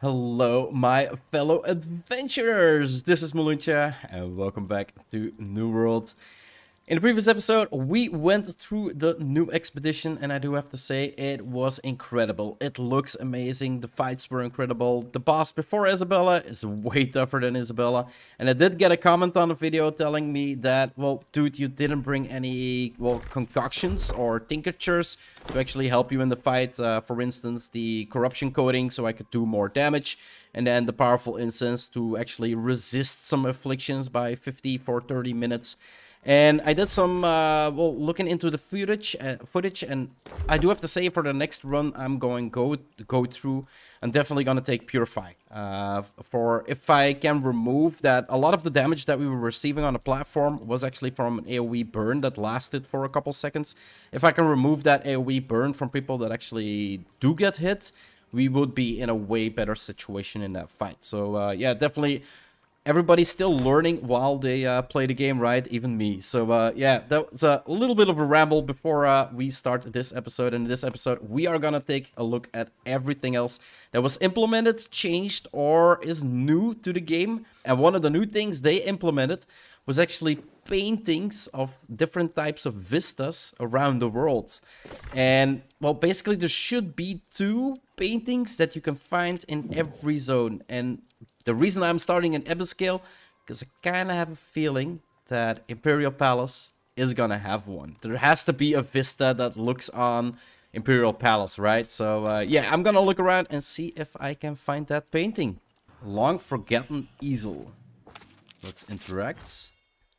Hello, my fellow adventurers! This is Mloentje, and welcome back to New World. In the previous episode, we went through the new expedition, and I do have to say, it was incredible. It looks amazing, the fights were incredible. The boss before Isabella is way tougher than Isabella. And I did get a comment on the video telling me that, well, dude, you didn't bring any, well, concoctions or tinctures to actually help you in the fight. For instance, the corruption coating, so I could do more damage. And then the powerful incense to actually resist some afflictions by 50 for 30 minutes. And I did some, well, looking into the footage, and I do have to say for the next run I'm going to go through, I'm definitely going to take Purify. For if I can remove that, a lot of the damage that we were receiving on the platform was actually from an AoE burn that lasted for a couple seconds. If I can remove that AoE burn from people that actually do get hit, we would be in a way better situation in that fight. So, yeah, definitely... Everybody's still learning while they play the game, right? Even me. So, yeah, that was a little bit of a ramble before we start this episode. And in this episode, we are gonna take a look at everything else that was implemented, changed, or is new to the game. And one of the new things they implemented was actually paintings of different types of vistas around the world. And, well, basically there should be 2 paintings that you can find in every zone. And the reason I'm starting in Ebenscale, because I kind of have a feeling that Imperial Palace is gonna have one. There has to be a vista that looks on Imperial Palace, right? So, yeah, I'm gonna look around and see if I can find that painting. Long Forgotten Easel. Let's interact.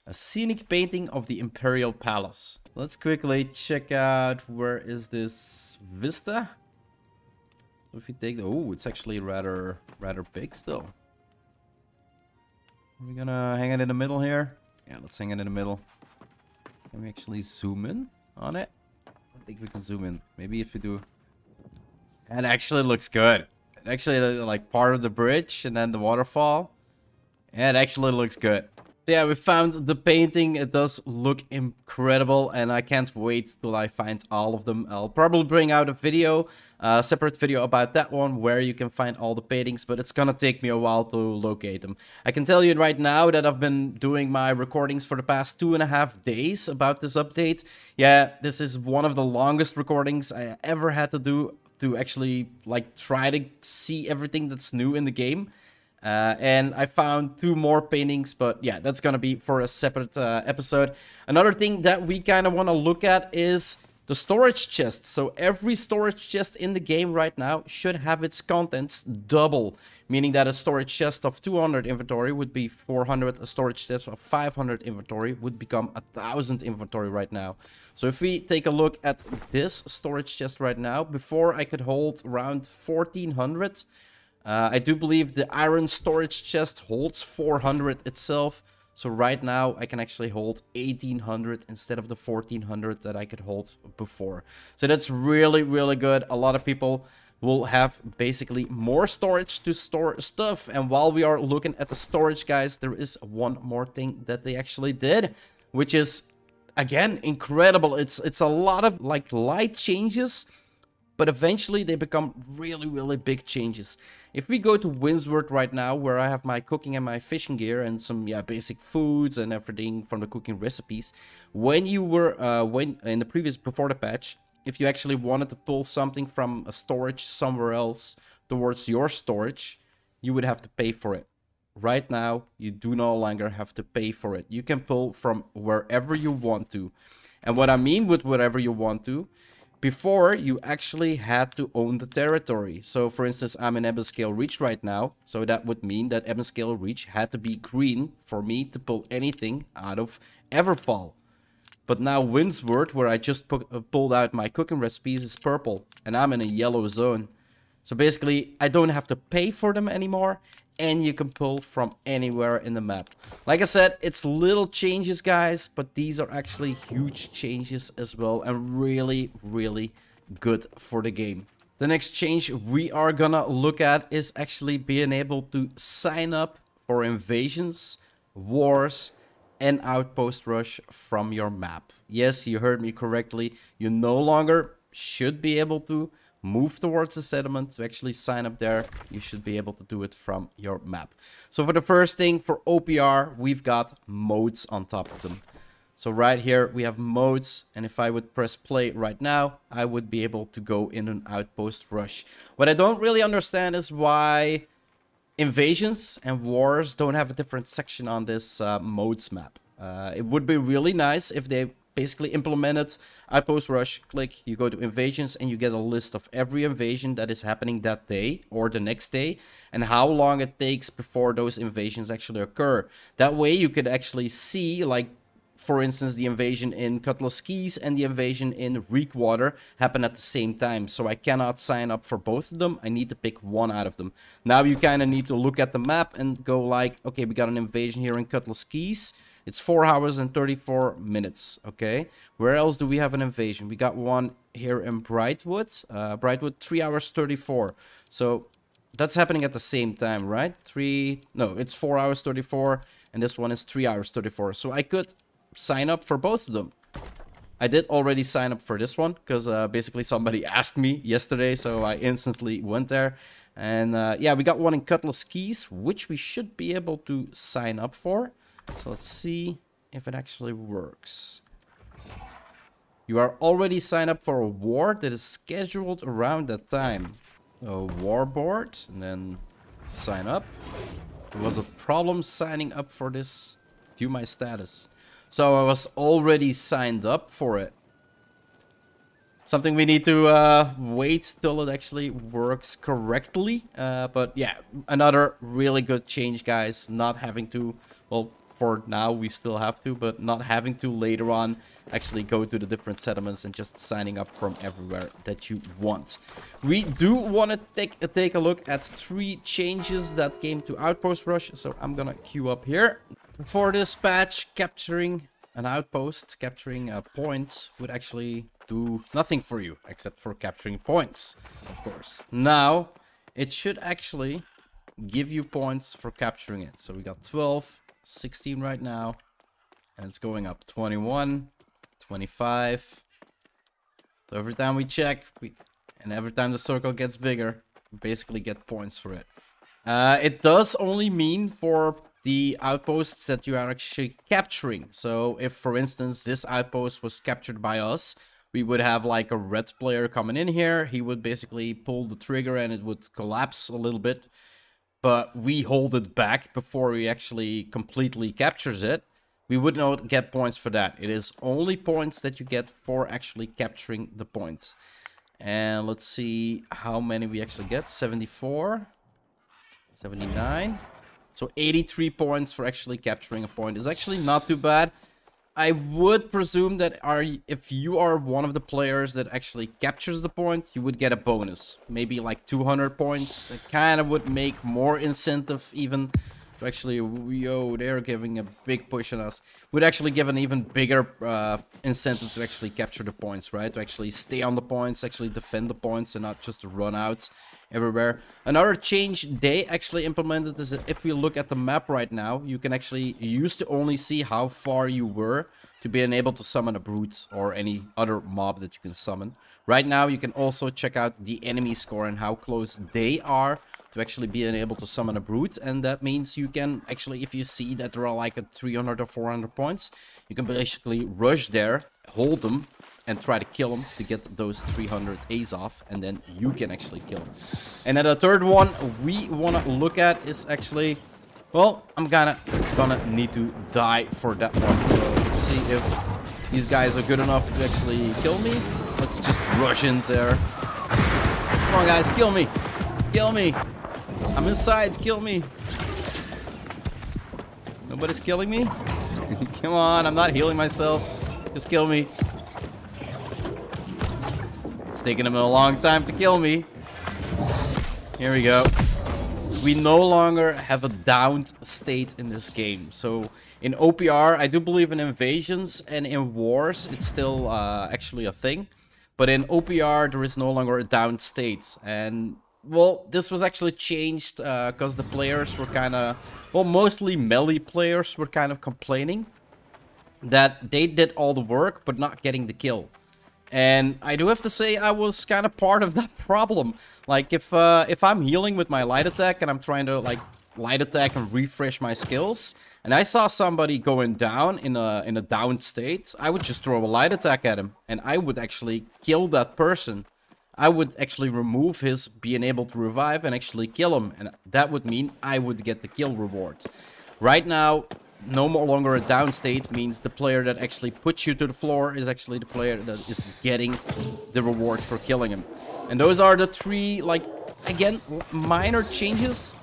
A scenic painting of the Imperial Palace. Let's quickly check out where is this vista. So if you take the... Oh, it's actually rather big still. Are we gonna hang it in the middle here? Yeah, let's hang it in the middle. Can we actually zoom in on it? I don't think we can zoom in. Maybe if we do... It actually looks good. It actually, like, part of the bridge and then the waterfall. Yeah, it actually looks good. Yeah, we found the painting. It does look incredible, and I can't wait till I find all of them. I'll probably bring out a video, a separate video about that one, where you can find all the paintings, but it's gonna take me a while to locate them. I can tell you right now that I've been doing my recordings for the past 2.5 days about this update. Yeah, this is one of the longest recordings I ever had to do to actually, like, try to see everything that's new in the game. And I found 2 more paintings, but yeah, that's gonna be for a separate episode. Another thing that we kind of want to look at is the storage chest. So every storage chest in the game right now should have its contents double, meaning that a storage chest of 200 inventory would be 400, a storage chest of 500 inventory would become 1000 inventory right now. So if we take a look at this storage chest right now, before I could hold around 1400. I do believe the iron storage chest holds 400 itself. So right now I can actually hold 1800 instead of the 1400 that I could hold before. So that's really, really good. A lot of people will have basically more storage to store stuff. And while we are looking at the storage, guys, there is one more thing that they actually did, which is, again, incredible. It's a lot of, like, light changes, but eventually they become really, really big changes. If we go to Windsward right now, where I have my cooking and my fishing gear and some, yeah, basic foods and everything from the cooking recipes. When you were, in the previous, before the patch, if you actually wanted to pull something from a storage somewhere else towards your storage, you would have to pay for it. Right now, you do no longer have to pay for it. You can pull from wherever you want to. And what I mean with whatever you want to, before, you actually had to own the territory. So, for instance, I'm in Ebenscale Reach right now. So that would mean that Ebenscale Reach had to be green for me to pull anything out of Everfall. But now Windsward, where I just pulled out my cooking recipes, is purple. And I'm in a yellow zone. So basically, I don't have to pay for them anymore. And you can pull from anywhere in the map. Like I said, it's little changes, guys, but these are actually huge changes as well, and really, really good for the game. The next change we are gonna look at is actually being able to sign up for invasions, wars, and outpost rush from your map. Yes, you heard me correctly. You no longer should be able to, move towards the settlement to actually sign up there, you should be able to do it from your map. So for the first thing, for OPR, we've got modes on top of them. So right here, we have modes, and if I would press play right now, I would be able to go in an outpost rush. What I don't really understand is why invasions and wars don't have a different section on this modes map. It would be really nice if they basically implemented outpost rush. Click, you go to invasions, and you get a list of every invasion that is happening that day or the next day, and how long it takes before those invasions actually occur. That way you could actually see, like, for instance, the invasion in Cutlass Keys and the invasion in Reekwater happen at the same time. So I cannot sign up for both of them. I need to pick one out of them. Now you kind of need to look at the map and go like, okay, we got an invasion here in Cutlass Keys. It's 4 hours and 34 minutes, okay? Where else do we have an invasion? We got one here in Brightwood. Brightwood, 3 hours 34. So that's happening at the same time, right? It's 4 hours 34, and this one is 3 hours 34. So I could sign up for both of them. I did already sign up for this one because basically somebody asked me yesterday, so I instantly went there. And yeah, we got one in Cutlass Keys, which we should be able to sign up for. So let's see if it actually works. You are already signed up for a war that is scheduled around that time. So war board, and then sign up. There was a problem signing up for this. View my status. So I was already signed up for it. Something we need to wait till it actually works correctly. But yeah, another really good change, guys. Not having to, well, for now we still have to, but not having to later on actually go to the different settlements and just signing up from everywhere that you want. We do want to take a look at 3 changes that came to Outpost Rush. So I'm gonna queue up here. For this patch, capturing an outpost, capturing a point would actually do nothing for you except for capturing points, of course. Now, it should actually give you points for capturing it. So we got 12, 16 right now, and it's going up 21, 25. So every time we check, and every time the circle gets bigger, we basically get points for it. It does only mean for the outposts that you are actually capturing. So if, for instance, this outpost was captured by us, we would have like a red player coming in here. He would basically pull the trigger and it would collapse a little bit. But we hold it back before he actually completely captures it. We would not get points for that. It is only points that you get for actually capturing the point. And let's see how many we actually get. 74, 79. So 83 points for actually capturing a point is actually not too bad. I would presume that if you are one of the players that actually captures the point, you would get a bonus. Maybe like 200 points. That kind of would make more incentive even to actually... Yo, they're giving a big push on us. Would actually give an even bigger incentive to actually capture the points, right? To actually stay on the points, actually defend the points and not just run out everywhere. Another change they actually implemented is that if we look at the map right now, you can actually, you used to only see how far you were to being able to summon a brute or any other mob that you can summon. Right now you can also check out the enemy score and how close they are to actually being able to summon a brute, and that means you can actually, if you see that there are like at 300 or 400 points, you can basically rush there, hold them, and try to kill them to get those 300 A's off, and then you can actually kill them. And then the third one we want to look at is actually, well, I'm gonna need to die for that one. So let's see if these guys are good enough to actually kill me. Let's just rush in there. Come on, guys, kill me. Kill me. I'm inside, kill me. Nobody's killing me? Come on, I'm not healing myself. Just kill me. It's taking him a long time to kill me. Here we go. We no longer have a downed state in this game. So in OPR, I do believe in invasions and in wars, it's still actually a thing. But in OPR, there is no longer a downed state. And well, this was actually changed because the players were kind of, well, mostly melee players were kind of complaining that they did all the work but not getting the kill. And I do have to say I was kind of part of that problem. Like if I'm healing with my light attack and I'm trying to like light attack and refresh my skills, and I saw somebody going down in a down state, I would just throw a light attack at him and I would actually kill that person. I would actually remove his being able to revive and actually kill him, and that would mean I would get the kill reward. Right now, no more longer a down state means the player that actually puts you to the floor is actually the player that is getting the reward for killing him. And those are the three, like, again, minor changes.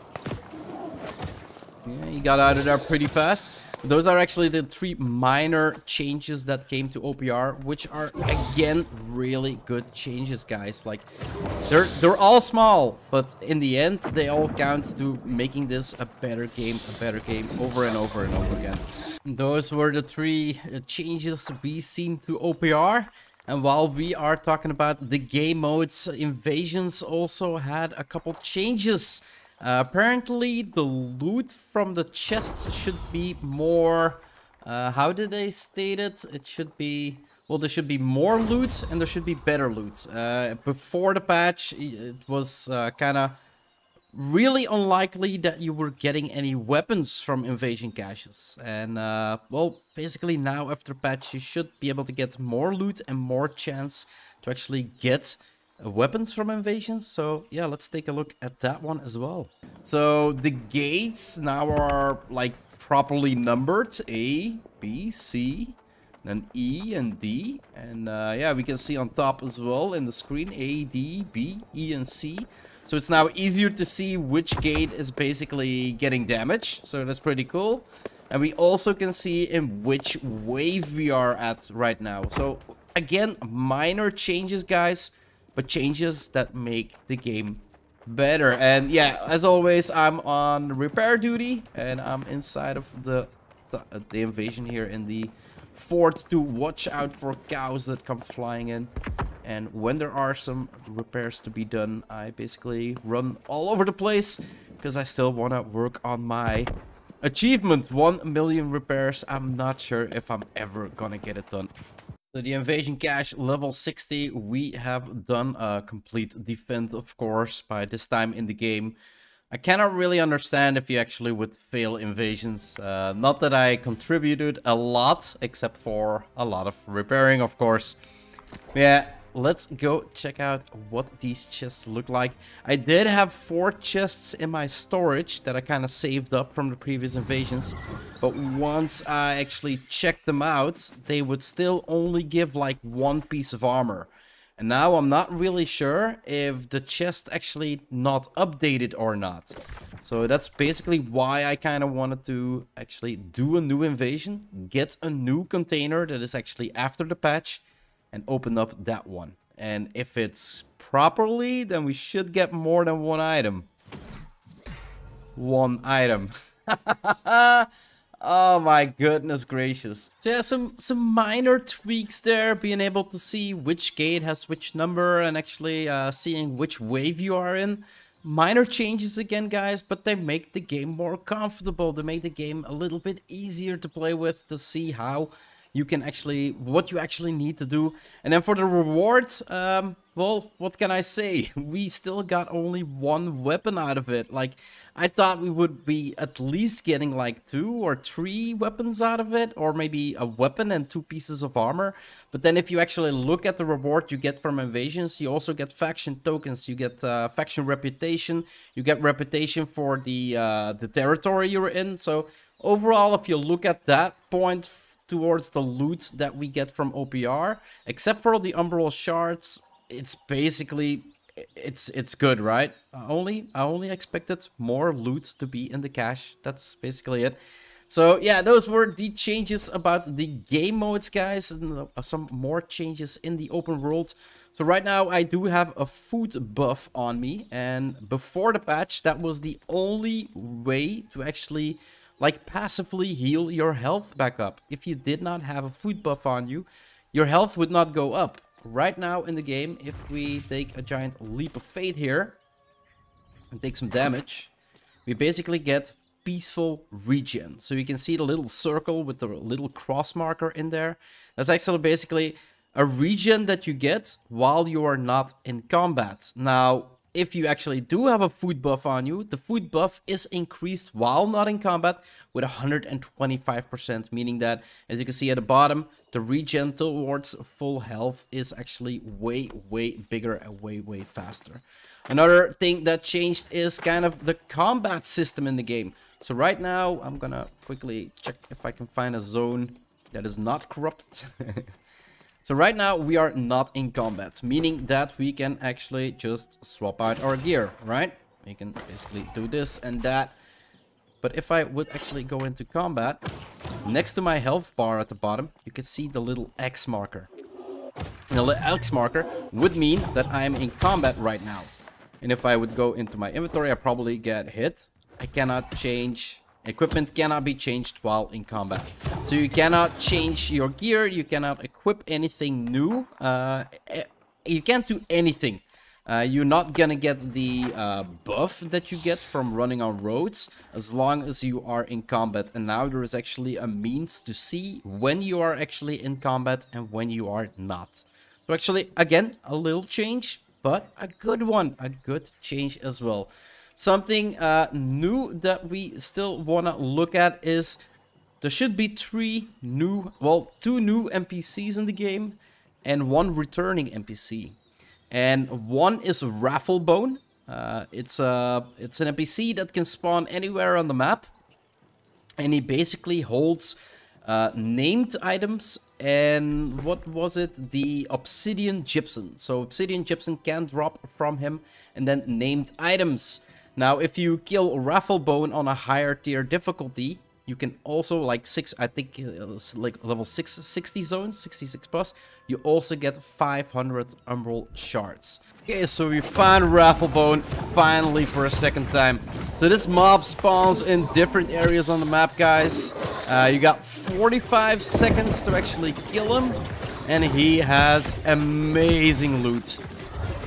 Yeah, he got out of there pretty fast. Those are actually the three minor changes that came to OPR, which are, again, really good changes, guys. Like, they're all small, but in the end, they all count to making this a better game over and over and over again. Those were the three changes we seen to OPR. And while we are talking about the game modes, Invasions also had a couple changes. Apparently the loot from the chests should be more, how did they state it? It should be, well, there should be more loot and there should be better loot. Before the patch, it was kind of really unlikely that you were getting any weapons from invasion caches. And, well, basically now after the patch, you should be able to get more loot and more chance to actually get weapons from invasions. So yeah, let's take a look at that one as well. So the gates now are like properly numbered: A, B, C, then E and D. And yeah, we can see on top as well in the screen A, D, B, E and C. So it's now easier to see which gate is basically getting damaged, so that's pretty cool. And we also can see in which wave we are at right now. So again, minor changes, guys, but changes that make the game better. And yeah, as always, I'm on repair duty, and I'm inside of the invasion here in the fort to watch out for cows that come flying in. And when there are some repairs to be done, I basically run all over the place because I still want to work on my achievement, 1 million repairs. I'm not sure if I'm ever gonna get it done. So the invasion cache level 60, we have done a complete defense, of course, by this time in the game. I cannot really understand if you actually would fail invasions. Not that I contributed a lot, except for a lot of repairing, of course. Yeah, let's go check out what these chests look like. I did have 4 chests in my storage that I kind of saved up from the previous invasions. But once I actually checked them out, they would still only give like 1 piece of armor. And now I'm not really sure if the chest actually not updated or not. So that's basically why I kind of wanted to actually do a new invasion, get a new container that is actually after the patch, and open up that one. And if it's properly, then we should get more than 1 item. 1 item. Oh my goodness gracious. So yeah, some minor tweaks there, being able to see which gate has which number and actually seeing which wave you are in. Minor changes again, guys, but they make the game more comfortable. They make the game a little bit easier to play with, to see how you can actually, what you actually need to do. And then for the rewards, well, what can I say? We still got only 1 weapon out of it. Like, I thought we would be at least getting like 2 or 3 weapons out of it, or maybe a weapon and 2 pieces of armor. But then if you actually look at the reward you get from invasions, you also get faction tokens, you get faction reputation, you get reputation for the territory you're in. So overall, if you look at that point towards the loot that we get from OPR, except for the umbral shards, it's basically, it's good, right? I only expected more loot to be in the cache. That's basically it. So yeah, those were the changes about the game modes, guys, and some more changes in the open world. So right now I do have a food buff on me, and before the patch, that was the only way to actually like passively heal your health back up. If you did not have a food buff on you, your health would not go up. Right now in the game, if we take a giant leap of faith here and take some damage, we basically get peaceful regen. So you can see the little circle with the little cross marker in there. That's actually basically a regen that you get while you are not in combat. Now, if you actually do have a food buff on you, the food buff is increased while not in combat with 125%, meaning that, as you can see at the bottom, the regen towards full health is actually way, way bigger and way, way faster. Another thing that changed is kind of the combat system in the game. So right now, I'm gonna quickly check if I can find a zone that is not corrupted. So right now we are not in combat, meaning that we can actually just swap out our gear, right? We can basically do this and that. But if I would actually go into combat, next to my health bar at the bottom, you can see the little X marker. And the little X marker would mean that I am in combat right now. And if I would go into my inventory, I probably get hit. I cannot change. Equipment cannot be changed while in combat. So you cannot change your gear, you cannot equip anything new. You can't do anything. You're not gonna get the buff that you get from running on roads as long as you are in combat. And now there is actually a means to see when you are actually in combat and when you are not. So actually, again, a little change, but a good one. A good change as well. Something new that we still want to look at is there should be two new NPCs in the game and one returning NPC. And one is Rafflebone. It's an NPC that can spawn anywhere on the map. And he basically holds named items and what was it? The obsidian gypsum. So obsidian gypsum can drop from him and then named items. Now, if you kill Rafflebone on a higher tier difficulty, you can also, like I think it's like level 60 zones, 66 plus, you also get 500 Umbral shards. Okay, so we found Rafflebone finally for a second time. So this mob spawns in different areas on the map, guys. You got 45 seconds to actually kill him, and he has amazing loot.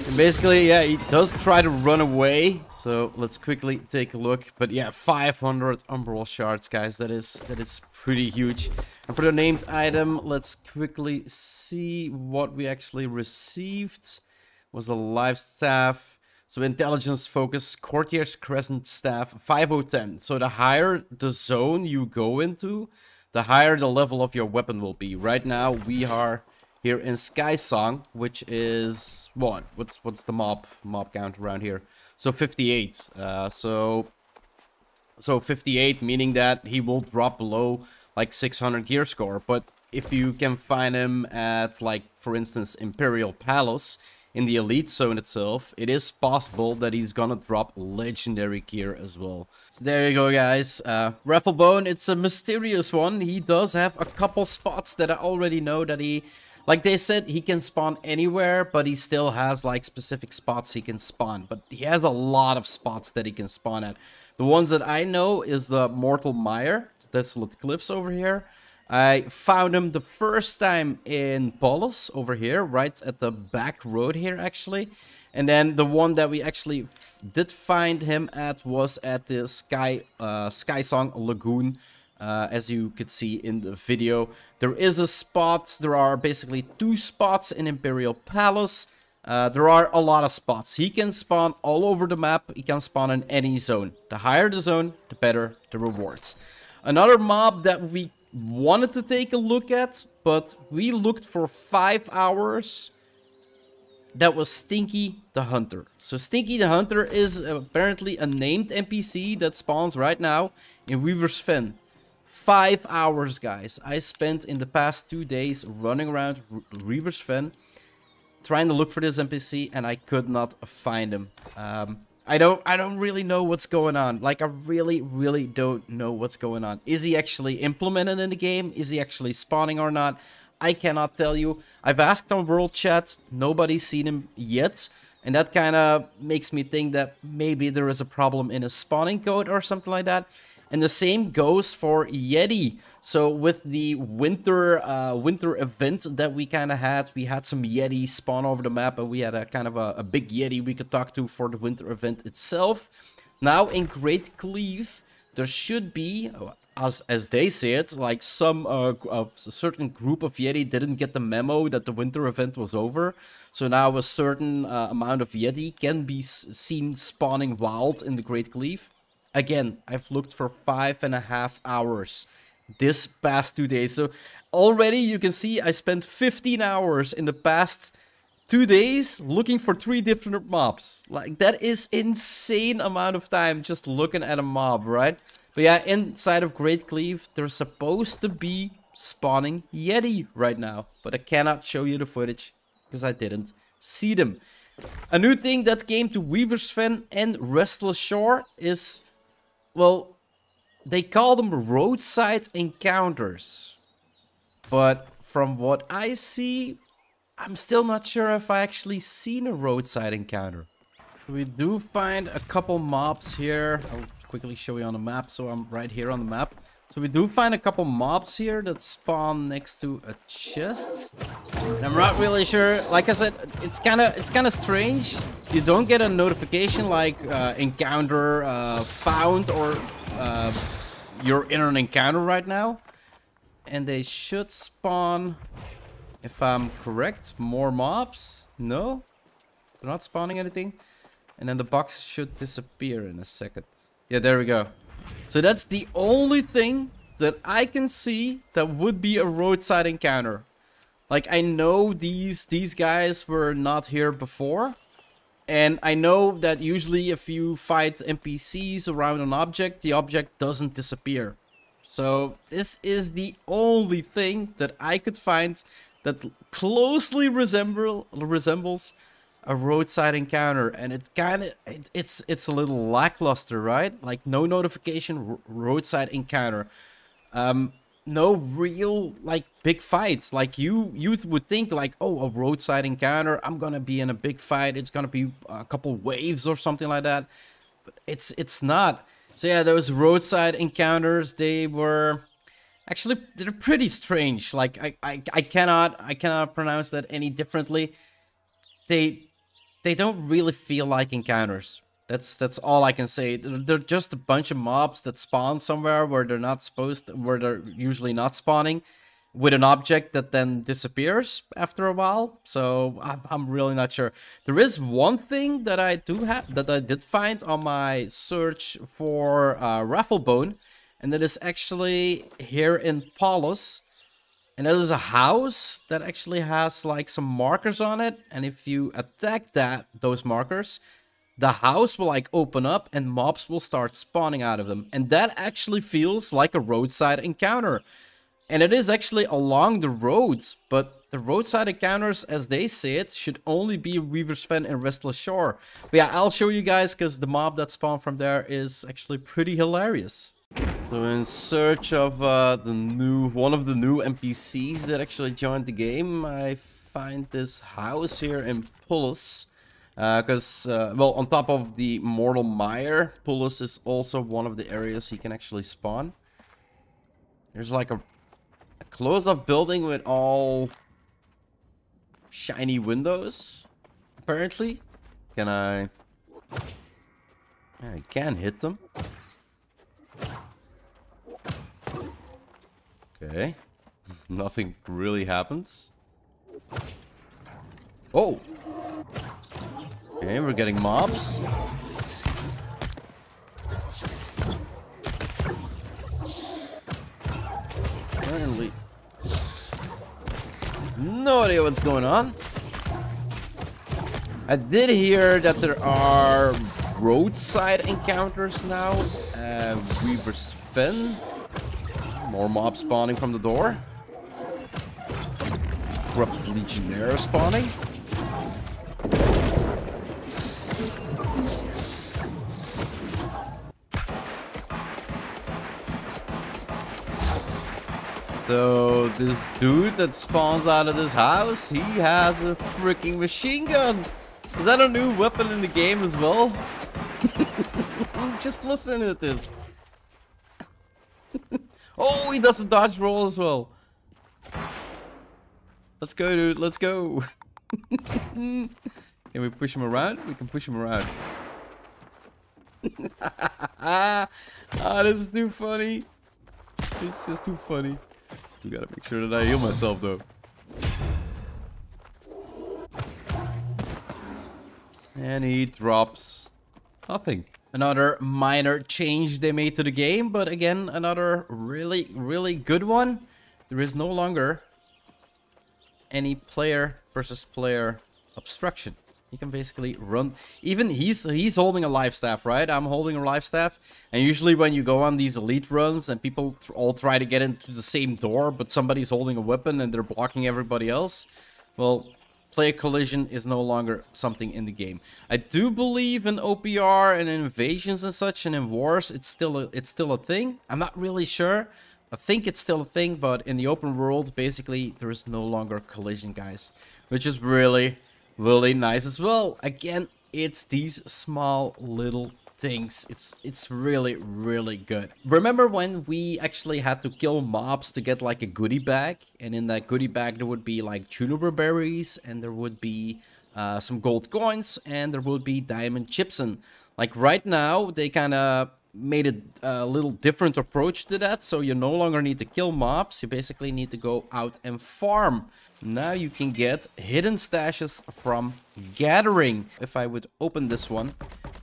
And basically, yeah, he does try to run away. So let's quickly take a look. But yeah, 500 Umbral shards, guys. That is pretty huge. And for the named item, let's quickly see what we actually received. Was the life staff. So intelligence focus, courtier's crescent staff, 5010. So the higher the zone you go into, the higher the level of your weapon will be. Right now we are here in Sky Song, which is what? What's the mob count around here? So 58. So 58, meaning that he will drop below like 600 gear score. But if you can find him at, like, for instance, Imperial Palace in the elite zone itself, it is possible that he's gonna drop legendary gear as well. So there you go, guys. Rafflebone, it's a mysterious one. He does have a couple spots that I already know that he... Like they said, he can spawn anywhere, but he still has like specific spots he can spawn. But he has a lot of spots that he can spawn at. The ones that I know is the Mortal Mire, Desolate Cliffs over here. I found him the first time in Polis over here, right at the back road here actually. And then the one that we actually did find him at was at the Sky Song Lagoon. As you could see in the video, there is a spot. There are basically 2 spots in Imperial Palace. There are a lot of spots. He can spawn all over the map. He can spawn in any zone. The higher the zone, the better the rewards. Another mob that we wanted to take a look at, but we looked for 5 hours. That was Stinky the Hunter. So Stinky the Hunter is apparently a named NPC that spawns right now in Weaver's Fen. 5 hours, guys. I spent in the past 2 days running around Weaver's Fen trying to look for this NPC, and I could not find him. I don't really know what's going on. Like, I really don't know what's going on. Is he actually implemented in the game? Is he actually spawning or not? I cannot tell you. I've asked on World Chat. Nobody's seen him yet. And that kind of makes me think that maybe there is a problem in his spawning code or something like that. And the same goes for Yeti. So with the winter event that we kind of had, we had some Yeti spawn over the map, and we had a kind of a big Yeti we could talk to for the winter event itself. Now in Great Cleave, there should be, as they say it, like a certain group of Yeti didn't get the memo that the winter event was over. So now a certain amount of Yeti can be seen spawning wild in the Great Cleave. Again, I've looked for 5.5 hours this past 2 days. So already you can see I spent 15 hours in the past 2 days looking for 3 different mobs. Like, that is insane amount of time just looking at a mob, right? But yeah, inside of Great Cleave, there's supposed to be spawning Yeti right now. But I cannot show you the footage because I didn't see them. A new thing that came to Weaver's Fen and Restless Shore is, well, they call them Roadside Encounters. But from what I see, I'm still not sure if I actually seen a Roadside Encounter. We do find a couple mobs here. I'll quickly show you on the map, so I'm right here on the map. So we do find a couple mobs here that spawn next to a chest. And I'm not really sure. Like I said, it's kind of strange. You don't get a notification like encounter found or you're in an encounter right now. And they should spawn, if I'm correct, more mobs. No, they're not spawning anything. And then the box should disappear in a second. Yeah, there we go. So that's the only thing that I can see that would be a roadside encounter. Like, I know these guys were not here before. And I know that usually if you fight NPCs around an object, the object doesn't disappear. So this is the only thing that I could find that closely resembles a roadside encounter, and it's a little lackluster, right? Like, no notification, roadside encounter, no real like big fights. Like you would think like, oh, a roadside encounter, I'm gonna be in a big fight, it's gonna be a couple waves or something like that, but it's not. So yeah, those roadside encounters, they're pretty strange. Like I cannot pronounce that any differently. They don't really feel like encounters. That's all I can say. They're just a bunch of mobs that spawn somewhere where they're usually not spawning, with an object that then disappears after a while. So I'm really not sure. There is one thing that I did find on my search for Rafflebone, and that is actually here in Paulus. And that is a house that actually has like some markers on it. And if you attack those markers, the house will like open up and mobs will start spawning out of them. And that actually feels like a roadside encounter. And it is actually along the roads, but the roadside encounters, as they say it, should only be Weaver's Fen and Restless Shore. But yeah, I'll show you guys, because the mob that spawned from there is actually pretty hilarious. So in search of one of the new NPCs that actually joined the game, I find this house here in Pullus. Because, well, on top of the Mortal Mire, Pullus is also one of the areas he can actually spawn. There's like a closed-off building with all shiny windows, apparently. Can I... Yeah, I can hit them. Okay. Nothing really happens. Oh! Okay, we're getting mobs. Apparently. No idea what's going on. I did hear that there are roadside encounters now. Weaver's Fen. More mobs spawning from the door. Corrupt Legionnaire spawning. So this dude that spawns out of this house, he has a freaking machine gun. Is that a new weapon in the game as well? Just listen to this. Oh, he does a dodge roll as well. Let's go, dude. Let's go. Can we push him around? We can push him around. Ah, this is too funny. It's just too funny. We gotta make sure that I heal myself though. And he drops nothing. Another minor change they made to the game, but again, another really good one. There is no longer any player versus player obstruction. You can basically run. Even he's holding a life staff, right? I'm holding a life staff. And usually when you go on these elite runs and people all try to get into the same door, but somebody's holding a weapon and they're blocking everybody else, well, player collision is no longer something in the game. I do believe in OPR and in invasions and such, and in wars it's still a thing. I'm not really sure. I think it's still a thing, but in the open world, basically, there is no longer collision, guys. Which is really nice as well. Again, it's these small little things. It's really good. Remember when we actually had to kill mobs to get like a goodie bag? And in that goodie bag, there would be like juniper berries, and there would be some gold coins, and there would be diamond gypsum. Like right now, they kind of made a little different approach to that, so you no longer need to kill mobs. You basically need to go out and farm. Now you can get hidden stashes from gathering. If I would open this one,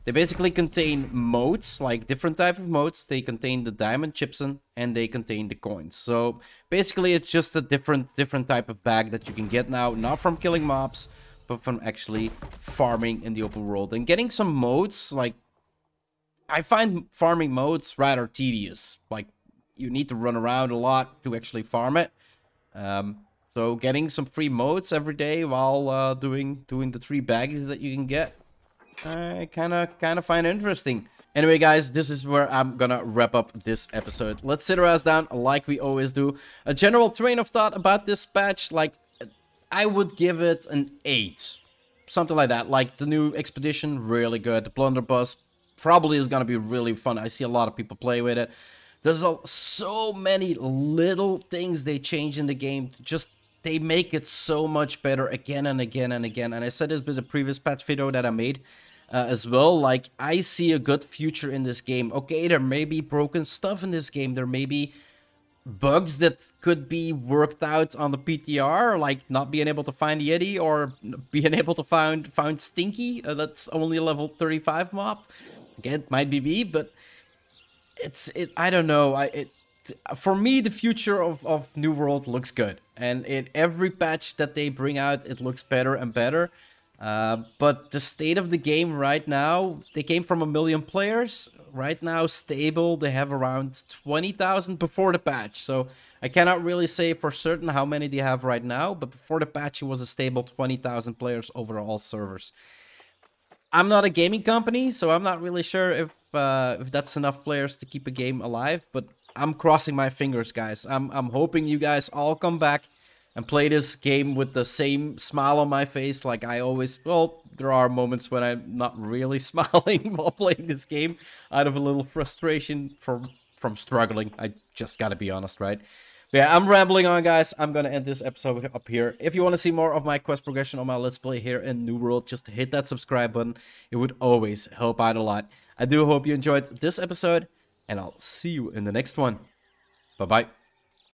they basically contain motes, like different type of motes. They contain the diamond gypsum and they contain the coins. So basically it's just a different type of bag that you can get now, not from killing mobs, but from actually farming in the open world and getting some motes. Like, I find farming modes rather tedious. Like, you need to run around a lot to actually farm it. So getting some free modes every day while doing the 3 baggies that you can get, I kind of find interesting. Anyway, guys, this is where I'm gonna wrap up this episode. Let's sit our ass down like we always do. A general train of thought about this patch, like, I would give it an 8. Something like that. Like, the new expedition, really good. The blunderbuss probably is gonna be really fun. I see a lot of people play with it. There's so many little things they change in the game. They make it so much better again and again and again. And I said this with the previous patch video that I made as well. Like, I see a good future in this game. Okay, there may be broken stuff in this game. There may be bugs that could be worked out on the PTR, like not being able to find Yeti or being able to find Stinky. That's only a level 35 mob. Again, it might be me, but I don't know. For me, the future of New World looks good. And in every patch that they bring out, it looks better and better. But the state of the game right now, they came from 1 million players. Right now, stable, they have around 20,000 before the patch. So I cannot really say for certain how many they have right now. But before the patch, it was a stable 20,000 players over all servers. I'm not a gaming company, so I'm not really sure if that's enough players to keep a game alive. But I'm crossing my fingers, guys. I'm hoping you guys all come back and play this game with the same smile on my face like I always... Well, there are moments when I'm not really smiling while playing this game out of a little frustration from struggling. I just gotta be honest, right? But yeah, I'm rambling on, guys. I'm gonna end this episode up here. If you want to see more of my quest progression on my Let's Play here in New World, just hit that subscribe button. It would always help out a lot. I do hope you enjoyed this episode, and I'll see you in the next one. Bye-bye.